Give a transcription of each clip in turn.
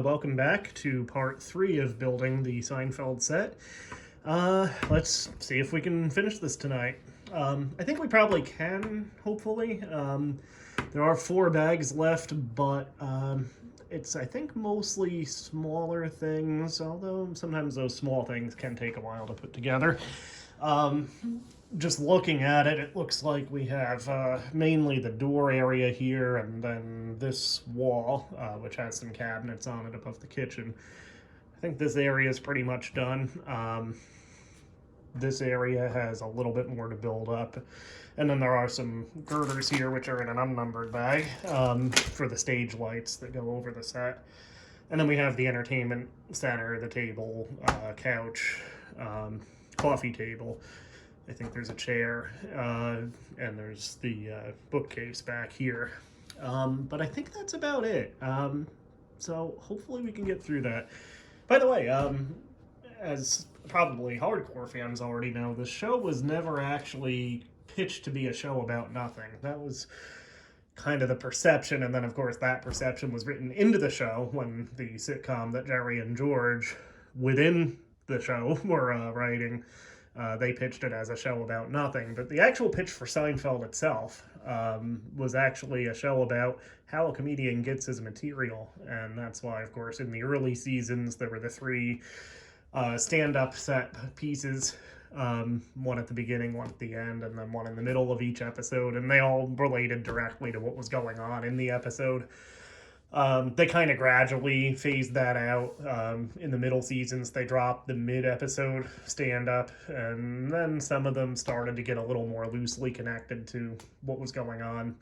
welcome back to part 3 of building the Seinfeld set. Let's see if we can finish this tonight. I think we probably can, hopefully. There are 4 bags left, but it's, I think, mostly smaller things, although sometimes those small things can take a while to put together. Just looking at it, it looks like we have mainly the door area here and then this wall, which has some cabinets on it above the kitchen. I think this area is pretty much done. This area has a little bit more to build up. And then there are some girders here, which are in an unnumbered bag for the stage lights that go over the set. And then we have the entertainment center, the table, couch, coffee table. I think there's a chair, and there's the bookcase back here. But I think that's about it. So hopefully we can get through that. By the way, as probably hardcore fans already know, the show was never actually pitched to be a show about nothing. That was kind of the perception, and then of course that perception was written into the show when the sitcom that Jerry and George within the show were writing. They pitched it as a show about nothing, but the actual pitch for Seinfeld itself was actually a show about how a comedian gets his material, and that's why, of course, in the early seasons there were the 3 stand-up set pieces, one at the beginning, one at the end, and then one in the middle of each episode, and they all related directly to what was going on in the episode. They kind of gradually phased that out. In the middle seasons, they dropped the mid-episode stand-up, and then some of them started to get a little more loosely connected to what was going on.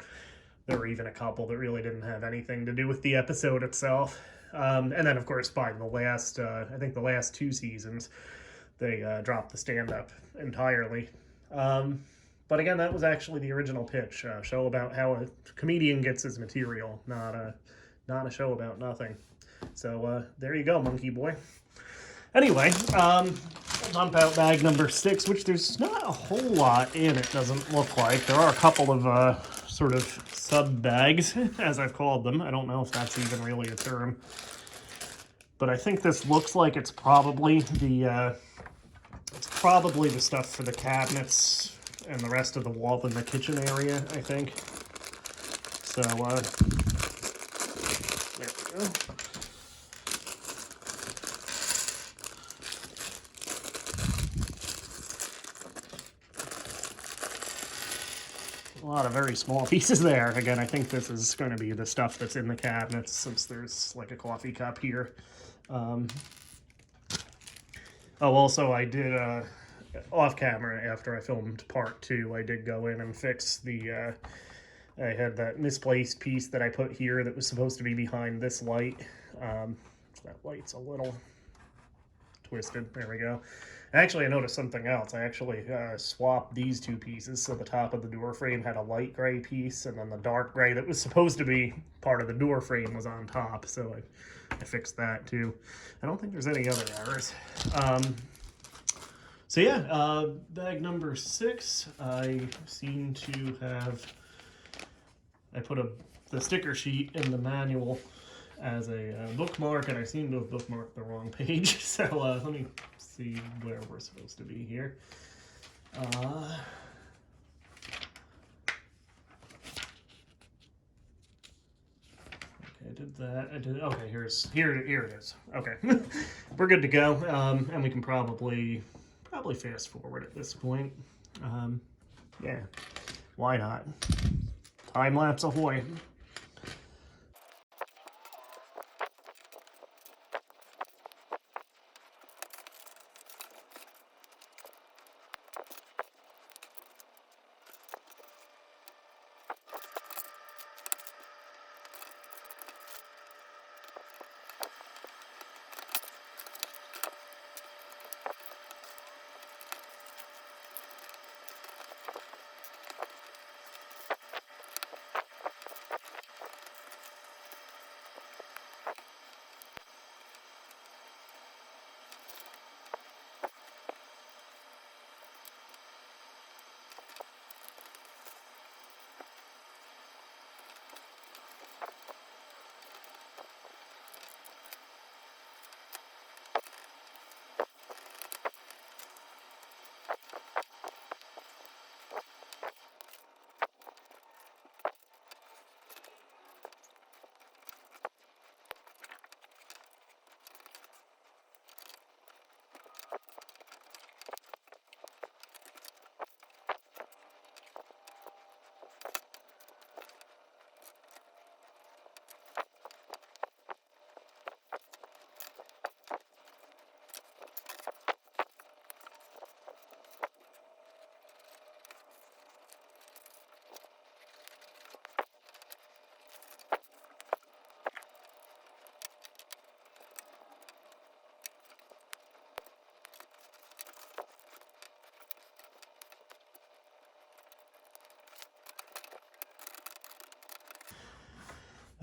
There were even a couple that really didn't have anything to do with the episode itself. And then, of course, by the last, I think the last 2 seasons, they dropped the stand-up entirely. But again, that was actually the original pitch, a show about how a comedian gets his material, not a show about nothing. So there you go, monkey boy. Anyway, dump out bag number 6, which there's not a whole lot in it, doesn't look like. There are a couple of sort of sub-bags, as I've called them. I don't know if that's even really a term. But I think this looks like it's probably the stuff for the cabinets and the rest of the wall in the kitchen area, I think. So, there we go. A lot of very small pieces there. Again, I think this is going to be the stuff that's in the cabinets, since there's like a coffee cup here. Also, I did, off camera, after I filmed part 2, I did go in and fix the, I had that misplaced piece that I put here that was supposed to be behind this light. That light's a little twisted. There we go. Actually, I noticed something else. I actually swapped these 2 pieces. So the top of the door frame had a light gray piece, and then the dark gray that was supposed to be part of the door frame was on top. So I fixed that too. I don't think there's any other errors. So yeah, bag number 6, I seem to have, I put the sticker sheet in the manual as a bookmark, and I seem to have bookmarked the wrong page. So let me see where we're supposed to be here. Okay, I did that. Okay, here it is. Okay, we're good to go, and we can probably fast forward at this point. Yeah, why not? Time lapse ahoy.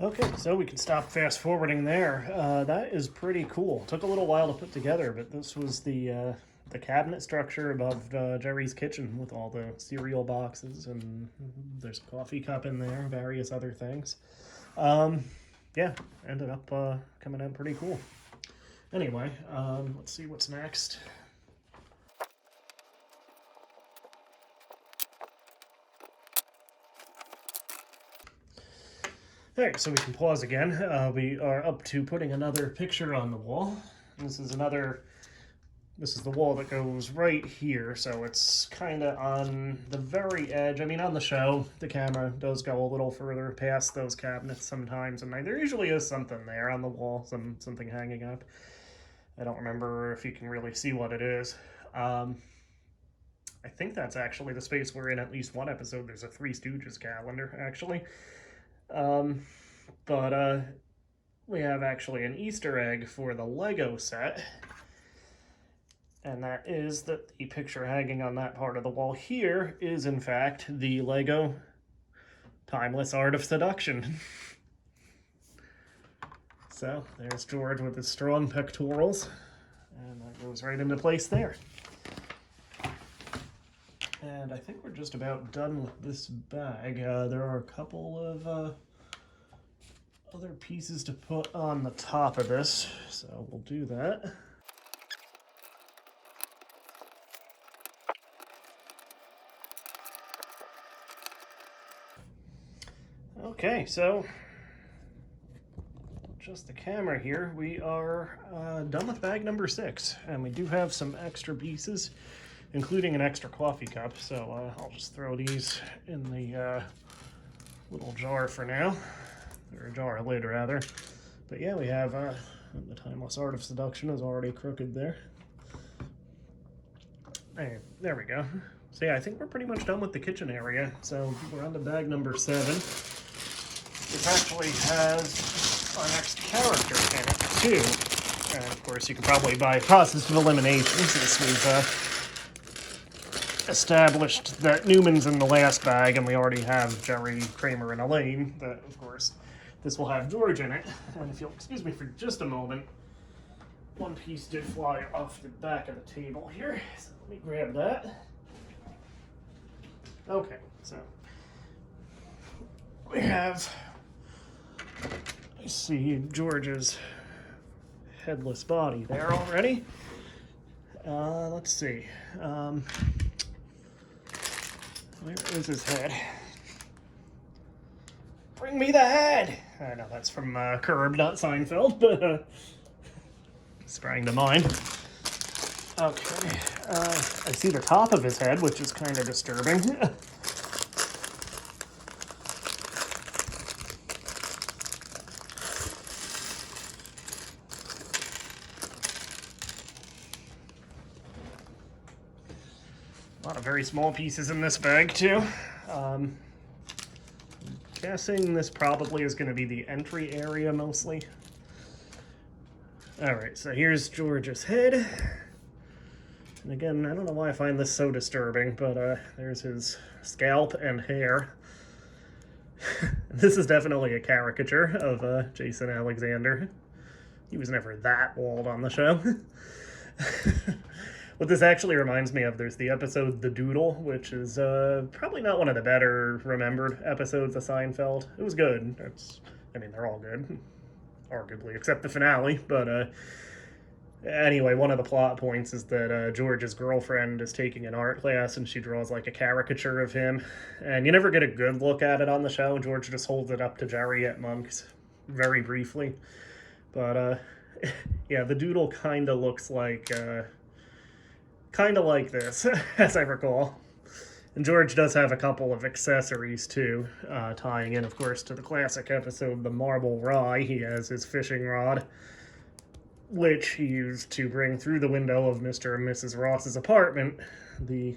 Okay, so we can stop fast forwarding there. That is pretty cool. Took a little while to put together, but this was the cabinet structure above Jerry's kitchen with all the cereal boxes, and there's a coffee cup in there, various other things. Um, yeah, ended up coming out pretty cool. Anyway, let's see what's next. Alright, so we can pause again. We are up to putting another picture on the wall. This is the wall that goes right here, so it's kind of on the very edge. I mean, on the show, the camera does go a little further past those cabinets sometimes, and there usually is something there on the wall, something hanging up. I don't remember if you can really see what it is. I think that's actually the space we're in at least one episode. There's a Three Stooges calendar, actually. Um, but we have actually an Easter egg for the Lego set. And that is that the picture hanging on that part of the wall here is, in fact, the Lego Timeless Art of Seduction. So, there's George with his strong pectorals. And that goes right into place there. And I think we're just about done with this bag. There are a couple of other pieces to put on the top of this, so we'll do that. Okay, so just the camera here. We are done with bag number 6, and we do have some extra pieces, including an extra coffee cup, so I'll just throw these in the little jar for now, or a jar lid rather. But yeah, we have the Timeless Art of Seduction is already crooked there. Hey, there we go. So yeah, I think we're pretty much done with the kitchen area, so we're on to bag number 7. This actually has our next character in it, too. And of course, you can probably, by process of elimination, since we've established that Newman's in the last bag, and we already have Jerry, Kramer, and Elaine, that, of course, this will have George in it. And if you'll excuse me for just a moment, one piece did fly off the back of the table here, so let me grab that. Okay, so we have, I see George's headless body there already. Let's see. Where is his head? Bring me the head! I know that's from Curb, not Seinfeld, but sprang to mind. Okay. I see the top of his head, which is kind of disturbing. A lot of very small pieces in this bag, too. Guessing this probably is going to be the entry area, mostly. Alright, so here's George's head. And again, I don't know why I find this so disturbing, but there's his scalp and hair. This is definitely a caricature of Jason Alexander. He was never that old on the show. What this actually reminds me of, there's the episode The Doodle, which is probably not one of the better remembered episodes of Seinfeld. It was good. I mean, they're all good, arguably, except the finale. But anyway, one of the plot points is that George's girlfriend is taking an art class, and she draws like a caricature of him. And you never get a good look at it on the show. George just holds it up to Jerry at Monk's very briefly. But yeah, the Doodle kind of looks like... kind of like this, as I recall. And George does have a couple of accessories, too, tying in, of course, to the classic episode, The Marble Rye. He has his fishing rod, which he used to bring through the window of Mr. and Mrs. Ross's apartment, the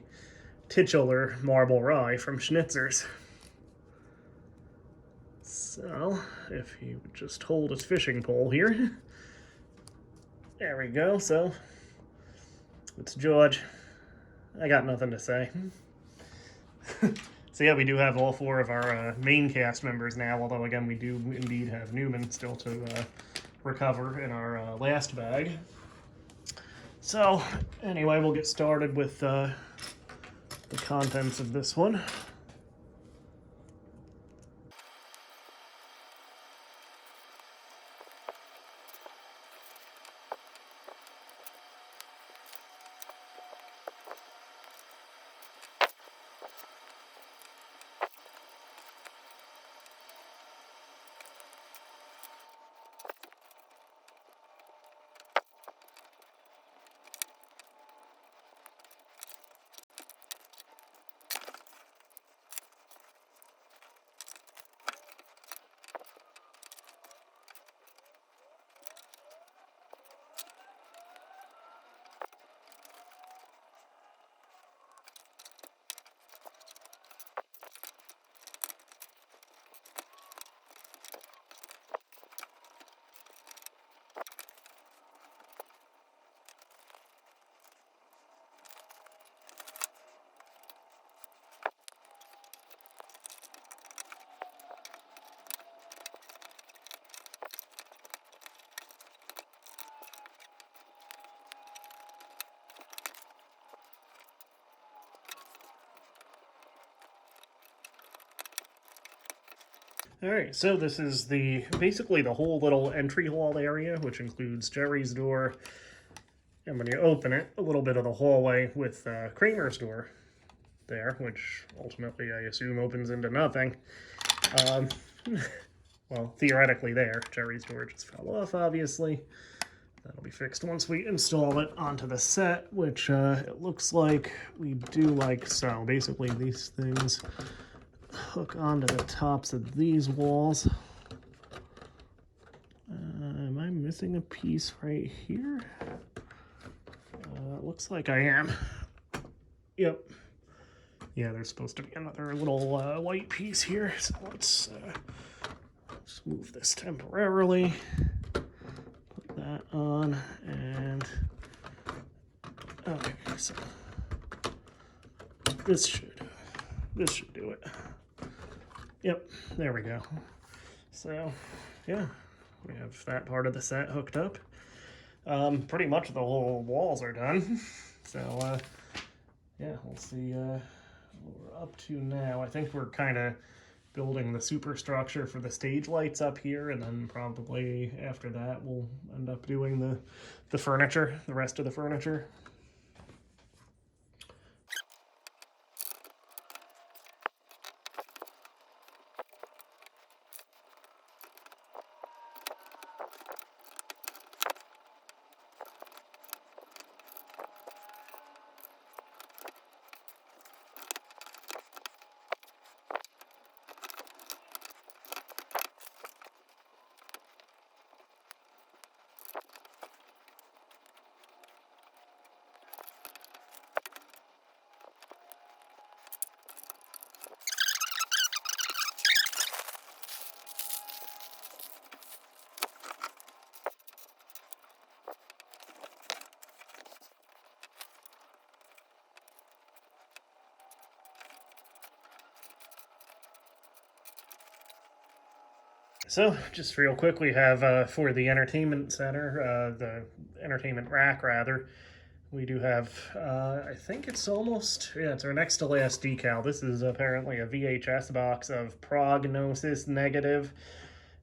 titular Marble Rye from Schnitzer's. So, if he would just hold his fishing pole here. There we go, so... It's George. I got nothing to say. So yeah, we do have all four of our main cast members now, although again, we do indeed have Newman still to recover in our last bag. So anyway, we'll get started with the contents of this one. All right, so this is basically the whole little entry hall area, which includes Jerry's door, and when you open it, a little bit of the hallway with Kramer's door there, which ultimately I assume opens into nothing. Um, well, theoretically there. Jerry's door just fell off, obviously. That'll be fixed once we install it onto the set, which it looks like we do like so. Basically, these things hook onto the tops of these walls. Am I missing a piece right here? Looks like I am. Yep. Yeah, there's supposed to be another little white piece here, so let's move this temporarily. Put that on, and okay, so this should do it. Yep, there we go. So, yeah, we have that part of the set hooked up. Pretty much the whole walls are done. So, yeah, we'll see what we're up to now. I think we're kind of building the superstructure for the stage lights up here, and then probably after that we'll end up doing the furniture, the rest of the furniture. So, just real quick, we have for the entertainment center, the entertainment rack rather, we do have, I think it's almost, yeah, it's our next to last decal. This is apparently a VHS box of Prognosis Negative,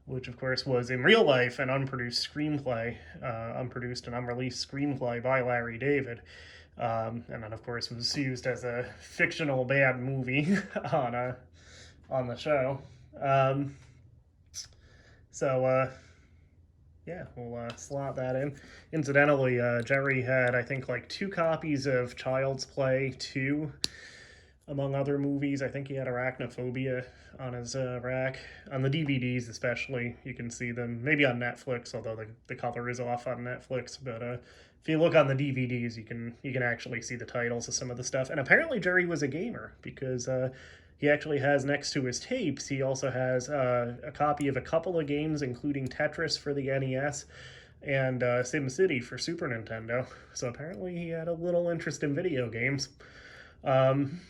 which of course was in real life an unproduced screenplay, unproduced and unreleased screenplay by Larry David. And then of course was used as a fictional bad movie on the show. So, yeah, we'll slot that in. Incidentally, Jerry had, I think, like 2 copies of Child's Play 2, among other movies. I think he had Arachnophobia on his rack. On the DVDs, especially, you can see them. Maybe on Netflix, although the cover is off on Netflix. But if you look on the DVDs, you can actually see the titles of some of the stuff. And apparently, Jerry was a gamer because he actually has, next to his tapes, he also has a copy of a couple of games, including Tetris for the NES and SimCity for Super Nintendo. So apparently he had a little interest in video games. Um,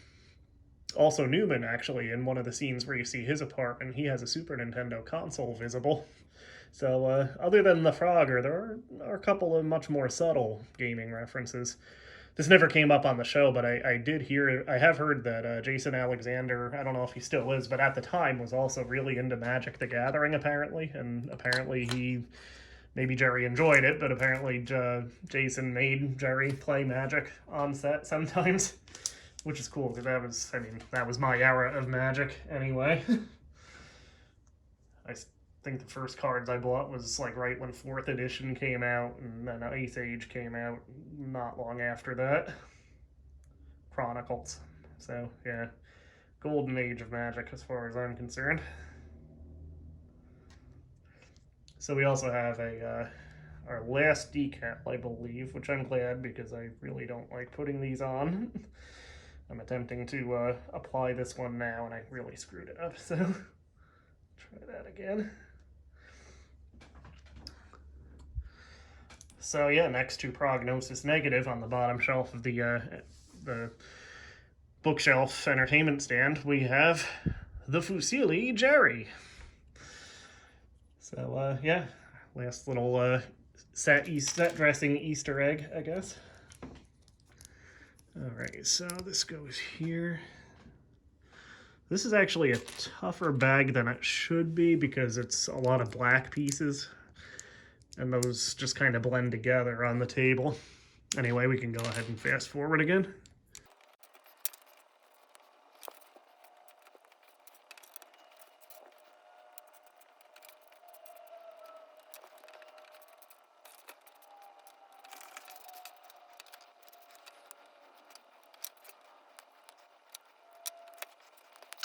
Also, Newman, actually, in one of the scenes where you see his apartment, he has a Super Nintendo console visible. So, other than the Frogger, there are a couple of much more subtle gaming references. This never came up on the show, but I have heard that Jason Alexander, I don't know if he still is, but at the time was also really into Magic the Gathering, apparently. And apparently maybe Jerry enjoyed it, but apparently Jason made Jerry play Magic on set sometimes, which is cool because that was my era of Magic anyway. I think the first cards I bought was like right when 4th edition came out, and then Ice Age came out not long after that. Chronicles. So, yeah, golden age of Magic as far as I'm concerned. So we also have our last decal, I believe, which I'm glad because I really don't like putting these on. I'm attempting to apply this one now, and I really screwed it up, so try that again. So yeah, next to Prognosis Negative on the bottom shelf of the bookshelf entertainment stand, we have the Fusilli Jerry. So yeah, last little set dressing Easter egg, I guess. Alright, so this goes here. This is actually a tougher bag than it should be because it's a lot of black pieces, and those just kind of blend together on the table. Anyway, we can go ahead and fast forward again.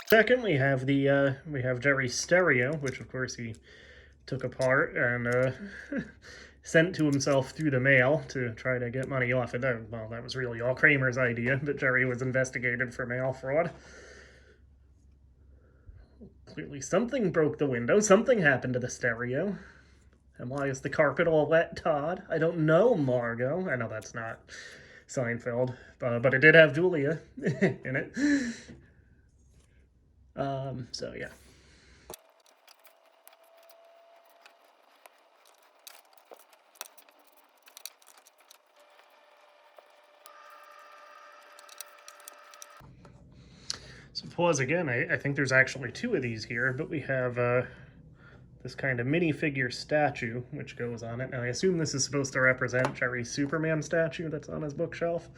Second, we have Jerry's stereo, which of course he took apart and sent to himself through the mail to try to get money off it. Well, that was really all Kramer's idea, but Jerry was investigated for mail fraud. Clearly something broke the window, something happened to the stereo. And why is the carpet all wet, Todd? I don't know, Margot. I know that's not Seinfeld, but it did have Julia in it. So yeah. So pause again. I think there's actually 2 of these here, but we have this kind of minifigure statue which goes on it. Now I assume this is supposed to represent Jerry's Superman statue that's on his bookshelf.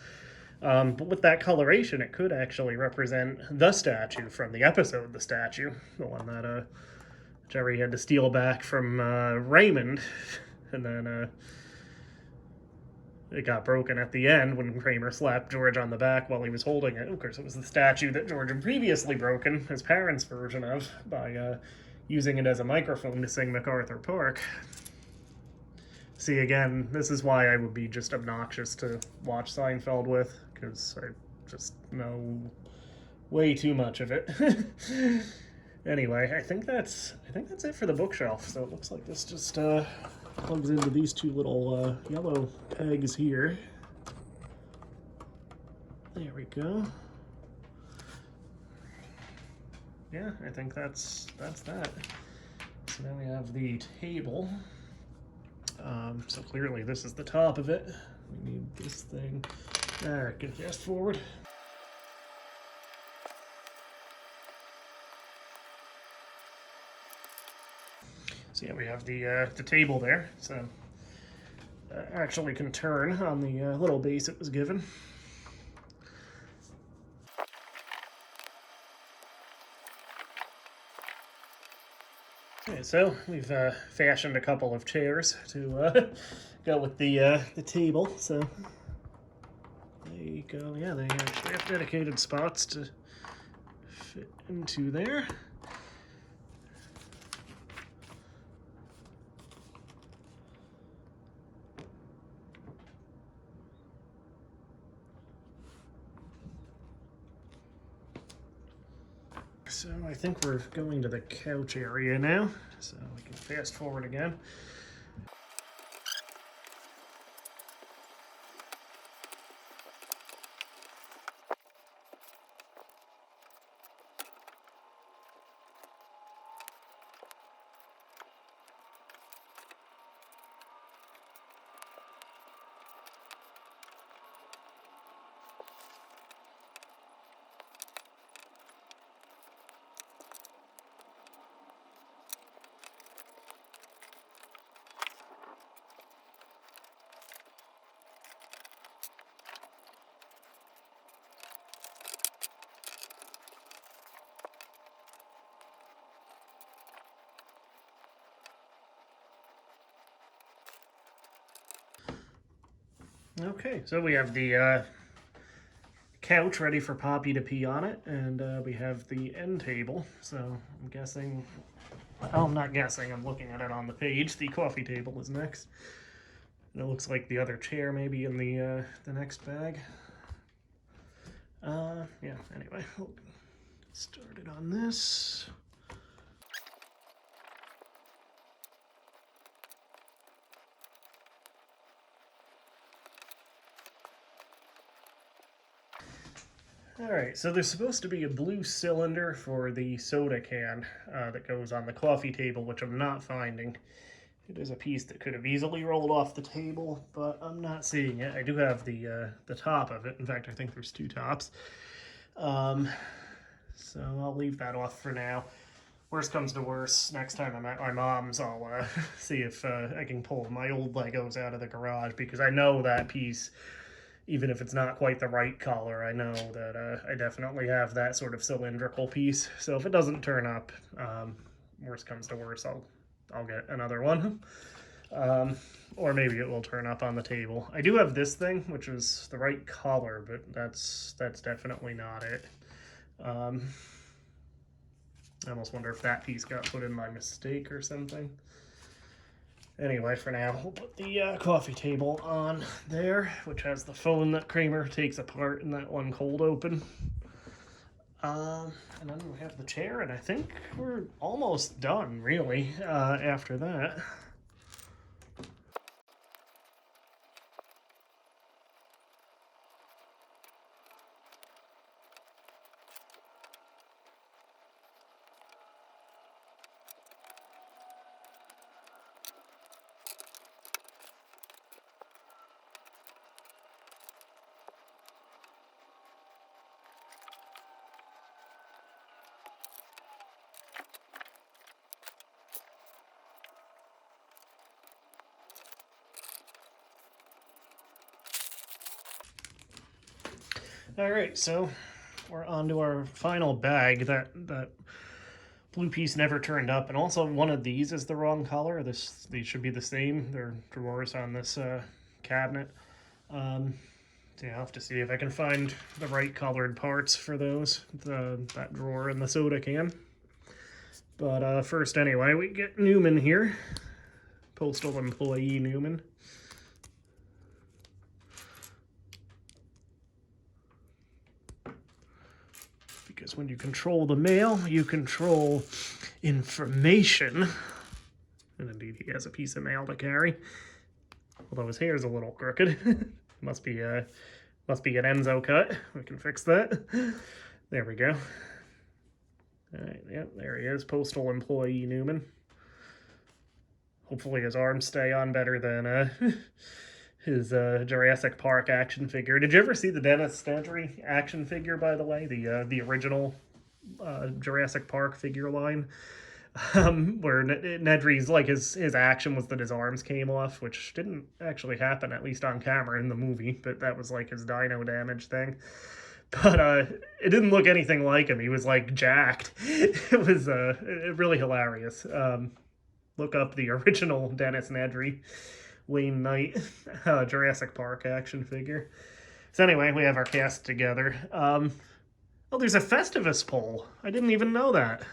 But with that coloration, it could actually represent the statue from the episode The Statue, the one that Jerry had to steal back from Raymond, and then it got broken at the end when Kramer slapped George on the back while he was holding it. Of course, it was the statue that George had previously broken, his parents' version of, by using it as a microphone to sing MacArthur Park. See, again, this is why I would be just obnoxious to watch Seinfeld with, because I just know way too much of it. Anyway, I think that's it for the bookshelf. So it looks like this just plugs into these 2 little yellow pegs here. There we go. Yeah, I think that's that. So now we have the table. So clearly this is the top of it. We need this thing. Alright, good, fast forward. So yeah, we have the table there. So actually can turn on the little base it was given. Okay, so we've fashioned a couple of chairs to go with the table. So there you go. Yeah, they actually have dedicated spots to fit into there. So I think we're going to the couch area now, so we can fast forward again. Okay, so we have the couch ready for Poppy to pee on it, and we have the end table. So I'm guessing. Oh, I'm not guessing. I'm looking at it on the page. The coffee table is next. And it looks like the other chair maybe in the next bag. Yeah. Anyway, we'll get started on this. Alright, so there's supposed to be a blue cylinder for the soda can that goes on the coffee table, which I'm not finding. It is a piece that could have easily rolled off the table, but I'm not seeing it. I do have the top of it. In fact, I think there's two tops. So I'll leave that off for now. Worst comes to worst, next time I'm at my mom's, I'll see if I can pull my old Legos out of the garage, because I know that piece, even if it's not quite the right color, I know that I definitely have that sort of cylindrical piece. So if it doesn't turn up, worst comes to worst, I'll get another one. Or maybe it will turn up on the table. I do have this thing, which is the right color, but that's definitely not it. I almost wonder if that piece got put in by mistake or something. Anyway, for now, we'll put the coffee table on there, which has the phone that Kramer takes apart in that one cold open. And then we have the chair, and I think we're almost done, really, after that. All right, so we're on to our final bag. That blue piece never turned up, and also one of these is the wrong color. These should be the same. They're drawers on this cabinet. So yeah, I'll have to see if I can find the right colored parts for those. That drawer and the soda can. But first, anyway, we get Newman here. Postal employee Newman. Because when you control the mail, you control information. And indeed, he has a piece of mail to carry. Although his hair is a little crooked. must be an Enzo cut. We can fix that. There we go. All right, yep, there he is, postal employee Newman. Hopefully his arms stay on better than his Jurassic Park action figure. Did you ever see the Dennis Nedry action figure, by the way? The original Jurassic Park figure line? Where Nedry's, like, his action was that his arms came off, which didn't actually happen, at least on camera in the movie, but that was like his dino damage thing. But it didn't look anything like him. He was like jacked. It was really hilarious. Look up the original Dennis Nedry Wayne Knight Jurassic Park action figure. So anyway, we have our cast together. Oh, there's a Festivus pole. I didn't even know that.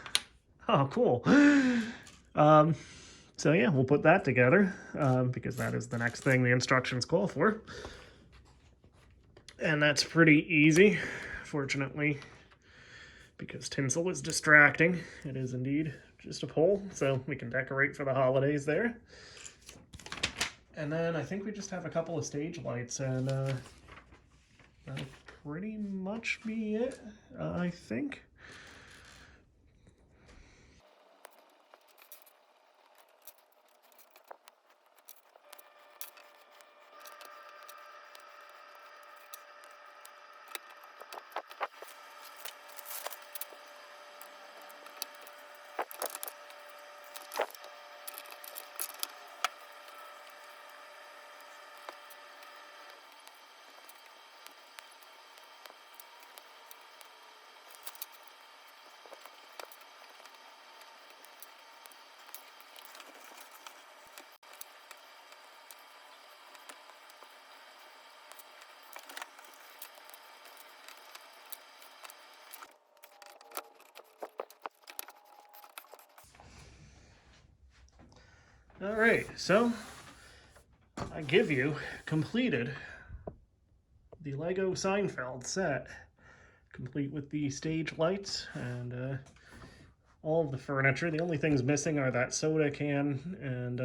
Oh, cool. So yeah, we'll put that together because that is the next thing the instructions call for. And that's pretty easy, fortunately, because tinsel is distracting. It is indeed just a pole, so we can decorate for the holidays there. And then I think we just have a couple of stage lights, and that'll pretty much be it, I think. All right, so I give you completed the Lego Seinfeld set, complete with the stage lights and all of the furniture. The only things missing are that soda can and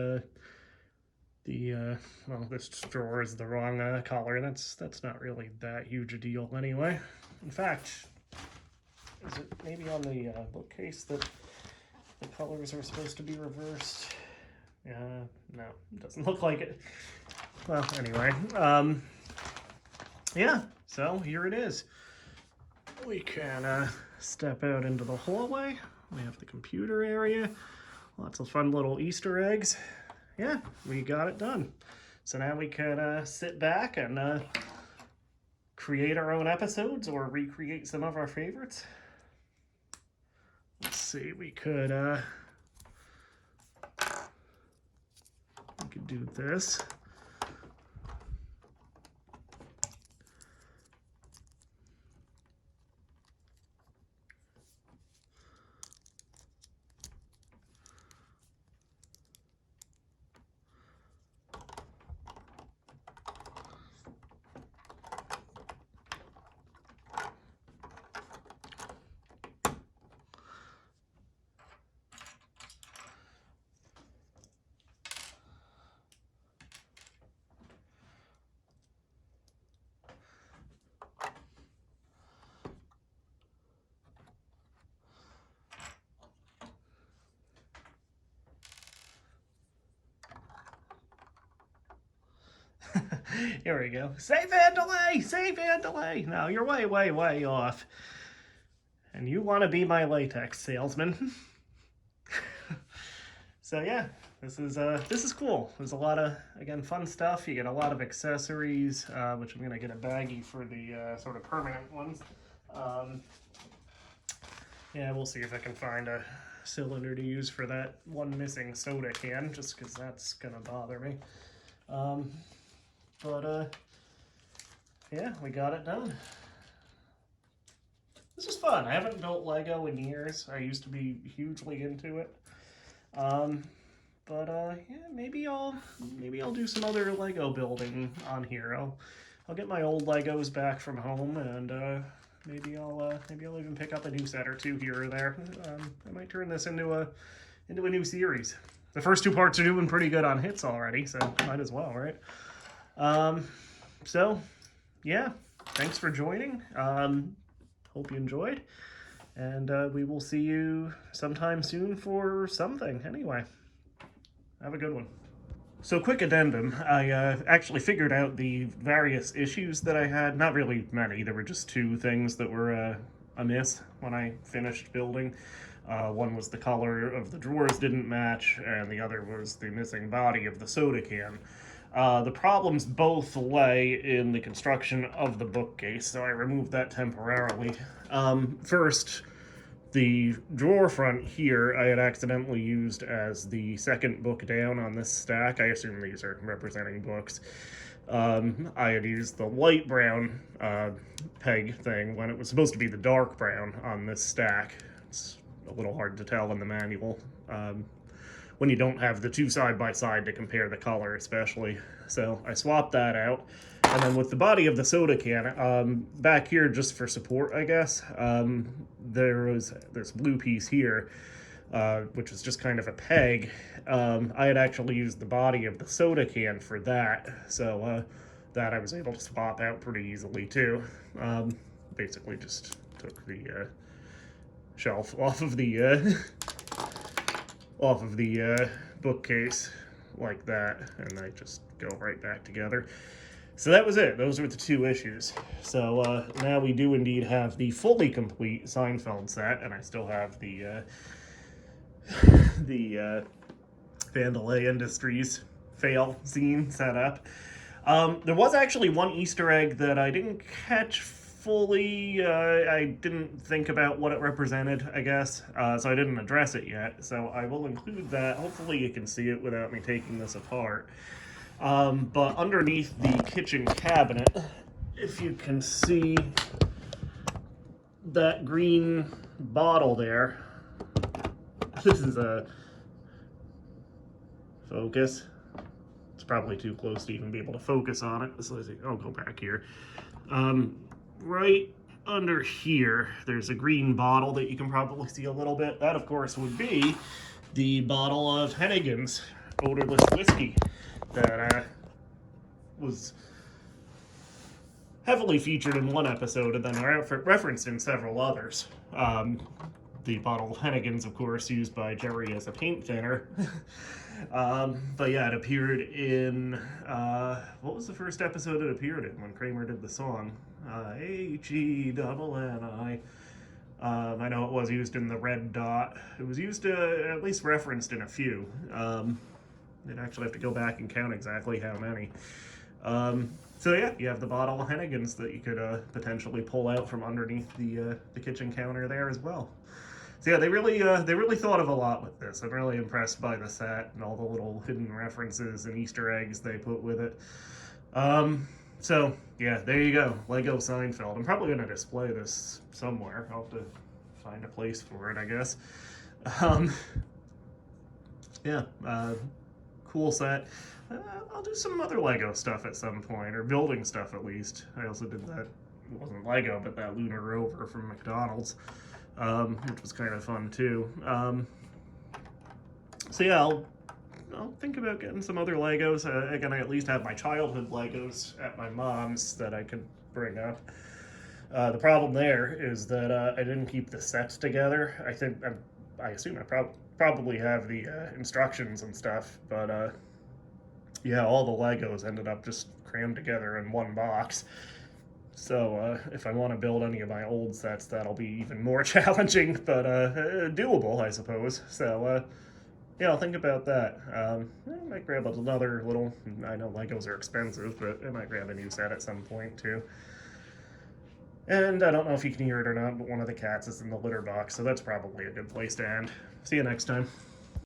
well, this drawer is the wrong color. That's not really that huge a deal anyway. In fact, is it maybe on the bookcase that the colors are supposed to be reversed? No, it doesn't look like it. Well, anyway, yeah, so here it is. We can step out into the hallway. We have the computer area, lots of fun little Easter eggs. Yeah, we got it done. So now we can sit back and create our own episodes or recreate some of our favorites. Let's see, we could do this. Here we go. Save and delay! Save and delay! No, you're way, way, way off. And you want to be my latex salesman. So yeah, this is cool. There's a lot of, again, fun stuff. You get a lot of accessories, which I'm gonna get a baggie for the sort of permanent ones. Yeah, we'll see if I can find a cylinder to use for that one missing soda can, just because that's gonna bother me. Yeah, we got it done. This is fun. I haven't built Lego in years. I used to be hugely into it. Yeah, maybe I'll do some other Lego building on here. I'll get my old Legos back from home, and maybe I'll even pick up a new set or two here or there. I might turn this into a new series. The first two parts are doing pretty good on hits already, so might as well, right? So yeah, thanks for joining. Hope you enjoyed, and we will see you sometime soon for something. Anyway, have a good one. So, quick addendum, I actually figured out the various issues that I had. Not really many, there were just two things that were amiss when I finished building. One was the color of the drawers didn't match, and the other was the missing body of the soda can. The problems both lay in the construction of the bookcase, so I removed that temporarily. First, the drawer front here I had accidentally used as the second book down on this stack. I assume these are representing books. I had used the light brown peg thing when it was supposed to be the dark brown on this stack. It's a little hard to tell in the manual. When you don't have the two side by side to compare the color, especially. So I swapped that out. And then with the body of the soda can, back here just for support, I guess, there's this blue piece here, which is just kind of a peg. I had actually used the body of the soda can for that, so that I was able to swap out pretty easily too. Basically just took the shelf off of the bookcase like that, and they just go right back together. So that was it. Those were the two issues. So now we do indeed have the fully complete Seinfeld set, and I still have the Vandalay Industries fail scene set up. There was actually one Easter egg that I didn't catch fully. I didn't think about what it represented, I guess, so I didn't address it yet. So I will include that. Hopefully you can see it without me taking this apart. But underneath the kitchen cabinet, if you can see that green bottle there, this is a Focus. It's probably too close to even be able to focus on it. So I'll go back here. Right under here, there's a green bottle that you can probably see a little bit. That, of course, would be the bottle of Hennigan's odorless whiskey that was heavily featured in one episode and then referenced in several others. The bottle of Hennigan's, of course, used by Jerry as a paint thinner. But yeah, it appeared in, what was the first episode it appeared in when Kramer did the song? H-E-N-N-I. I know it was used in the Red Dot. It was used, at least referenced in a few. I'd actually have to go back and count exactly how many. So yeah, you have the bottle of Hennigan's that you could potentially pull out from underneath the kitchen counter there as well. So yeah, they really thought of a lot with this. I'm really impressed by the set and all the little hidden references and Easter eggs they put with it. So yeah, there you go, Lego Seinfeld. I'm probably going to display this somewhere. I'll have to find a place for it, I guess. Yeah, cool set. I'll do some other Lego stuff at some point, or building stuff at least. I also did that, it wasn't Lego, but that lunar rover from McDonald's, which was kind of fun too. So yeah, I'll think about getting some other Legos. I can at least have my childhood Legos at my mom's that I could bring up. The problem there is that I didn't keep the sets together. I assume I probably have the instructions and stuff, but yeah, all the Legos ended up just crammed together in one box. So if I want to build any of my old sets, that'll be even more challenging, but doable, I suppose. So yeah, I'll think about that. I might grab another little, I know Legos are expensive, but I might grab a new set at some point too. And I don't know if you can hear it or not, but one of the cats is in the litter box, so that's probably a good place to end. See you next time.